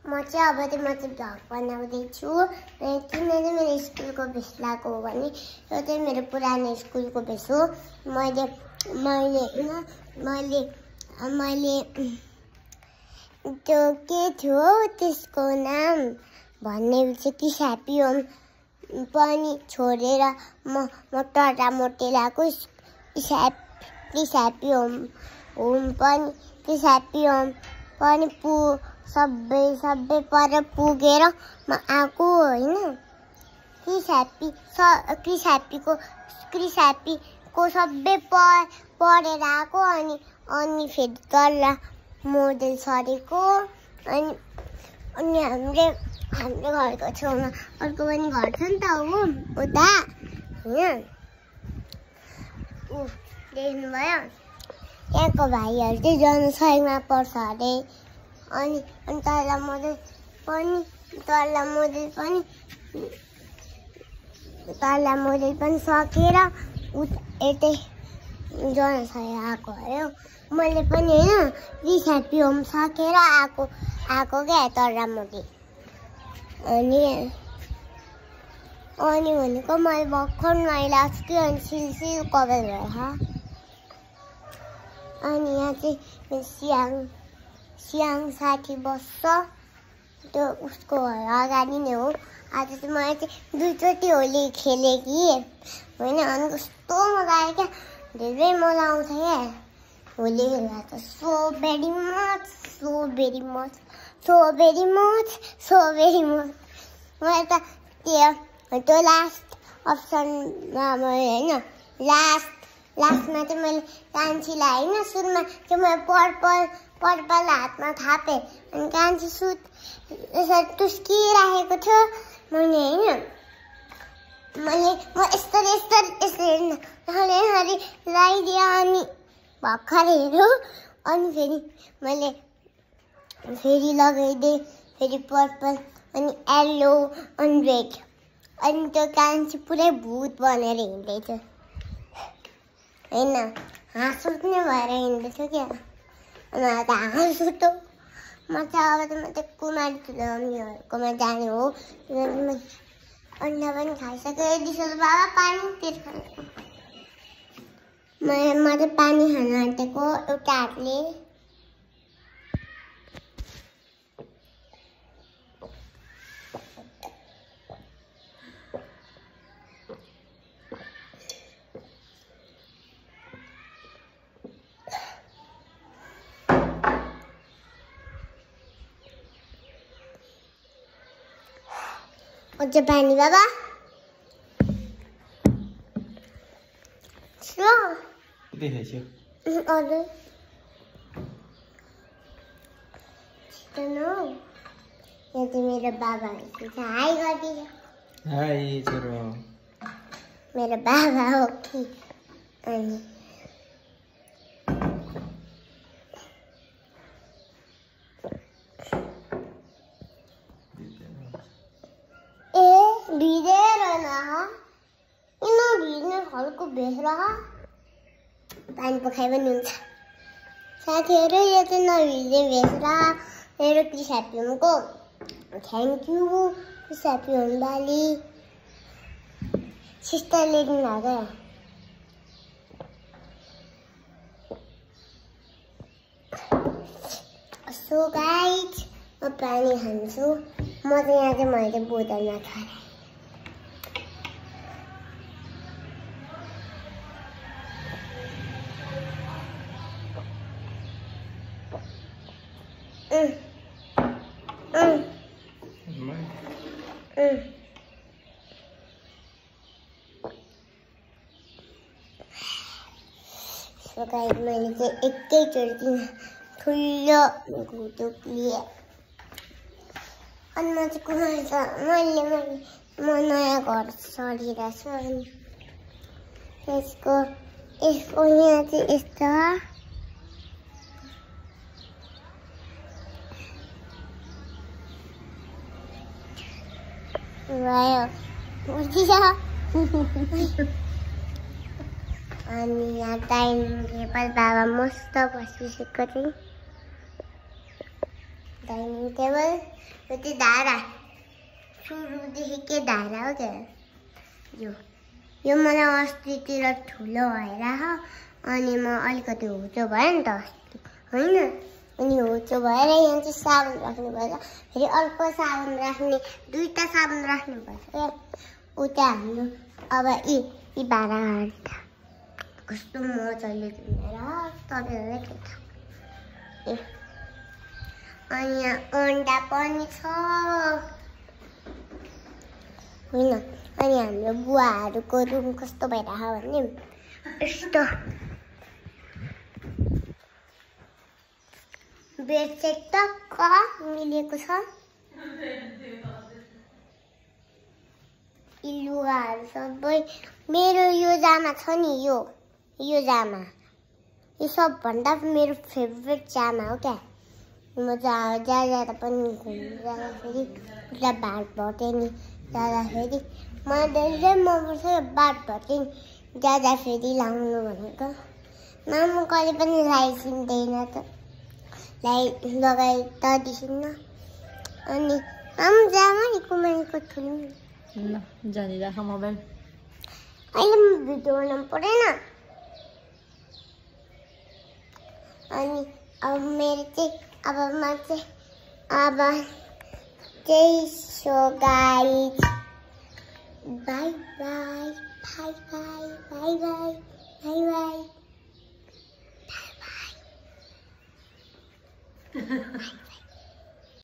म चाहिँ अब चाहिँ भ्लग बनाउँदैछु किन चाहिँ मेरो स्कुलको भेष लगाएको हो भने यो चाहिँ मेरो पुरानो स्कुलको भेष हो। मैले त्यो के थियो त्यसको नाम भन्ने चाहिँ क्रिस ह्याप्पी होम पनि छोडेर म टर्रामोटे लगाएको क्रिस ह्याप्पी होम पनि सबै पर पुगेर म आएको होइन। क्रिस ह्याप्पीको सबै पढेर आएको अनि फेरि तल्ला मोडेल सरेको अनि हाम्रो घरको छेउमा अर्को पनि घर छ नि त हो उता होइन देख्नुभयो। त्यहाँको भाइहरू चाहिँ जनसहयोगमा पढ्छ अरे अनि तल्ला मोडेल पनि सकेर यतै जनसहयोग आएको अरे। मैले पनि होइन क्रिस ह्याप्पी होम सकेर आएको क्या टर्रामोटे अनि भनेको मैले भर्खर नुहाइरहेको छु कि अनि सिलसिल कभर भएर अनि यहाँ चाहिँ सियाङ साथी बस्छ त्यो उसको घर अगाडि नै हो। आज चाहिँ मैले चाहिँ 2 चोटि होली खेलेँ कि होइन अनि कस्तो मजा आयो क्या धेरै मजा आउँछ क्या होली खेल्दा त सो भेरी मच मैले त त्यो लास्ट अप्सनमा होइन लास्टमा चाहिँ मैले कान्छीलाई होइन सुरुमा चाहिँ मैले पर्पल हातमा थापेँ अनि कान्छी यसरी टुस्किराखेको थियो मैले होइन म यसरी लगाइदिएँ अनि भर्खर हेऱ्यो अनि फेरि मैले फेरि लगाइदिएँ फेरि पर्पल अनि येल्लो अनि रेड अनि त्यो कान्छी पुरै भूत बनेर हिँड्दैछ होइन हाँस उठ्ने भएर हिँड्दैछ क्या अनि त हाँस उठ्यो। म चाहिँ अब चाहिँ कुमारी मम्मीहरूकोमा जाने हो अन्डा पनि खाइसकेँ। दिसो बाबा पानी तिर्खाएको म चाहिँ पानी खान आँटेको एउटा हातले अझ पानी बाबा देखेछु अरे छिटो यो चाहिँ मेरो बाबाहरू छ हाई गरिदिन्छ। हाई छोरो मेरो बाबा हो कि अनि भिजेर भिज्ने खालको भेष पानी पखाइ पनि हुन्छ साथीहरू। यो चाहिँ नभिज्ने भेष मेरो क्रिस ह्याप्पी होमको thank you Chris happy home Bali सिस्टरले दिनुभएको। सो गाइज म पानी खान्छु। म चाहिँ यहाँ चाहिँ मैले बोतलमा खाएँ। सो गाइज मैले चाहिँ एकैचोटि ठुलो घुटुक लिएँ अनि म चाहिँ कुमारी म नयाँ घर सरिरहेको छु अनि यसको यहाँ चाहिँ यस्तो भयो अनि यहाँ डाइनिङ टेबल बाबा मस्त बसिसकेको चाहिँ डाइनिङ टेबल यो चाहिँ धारा सुरुदेखि के धारा हो क्या यो मलाई अस्तितिर ठुलो भएर अनि म अलिकति होचो भयो नि त अस्ति होइन अनि होचो भएर यहाँ चाहिँ साबुन राख्नुपर्छ फेरि अर्को साबुन राख्ने दुईटा साबुन राख्नुपर्छ क्या उता हाम्रो अब यी भाँडा कस्तो मजाले धुएर तपाईँहरूलाई के थाहा अनि यहाँ अन्डा पनि छ होइन अनि हाम्रो बुवाहरूको रुम कस्तो भइरहेको भने यस्तो बेडसेट टक्क मिलेको छ लुगाहरू सबै मेरो यो जामा छ नि यो जामा यो सबभन्दा मेरो फेभरेट जामा हो क्या म जहाँ जाँदा पनि घुम्नु जाँदाखेरि उता भात भटेनी जाँदाखेरि मलाई धेरै मनपर्छ भात भटेनी जाँदाखेरि लाउनु भनेको नाम कहिले पनि लगाइदिँदैन त लगाइ त दिसिन्न अनि आम जामा नि कुमारीको ठुलो ल जाने राख मोबाइल अहिले भिडियो बनाउनु परेन अनि अब मेरो चाहिँ अब so guys by by by by by by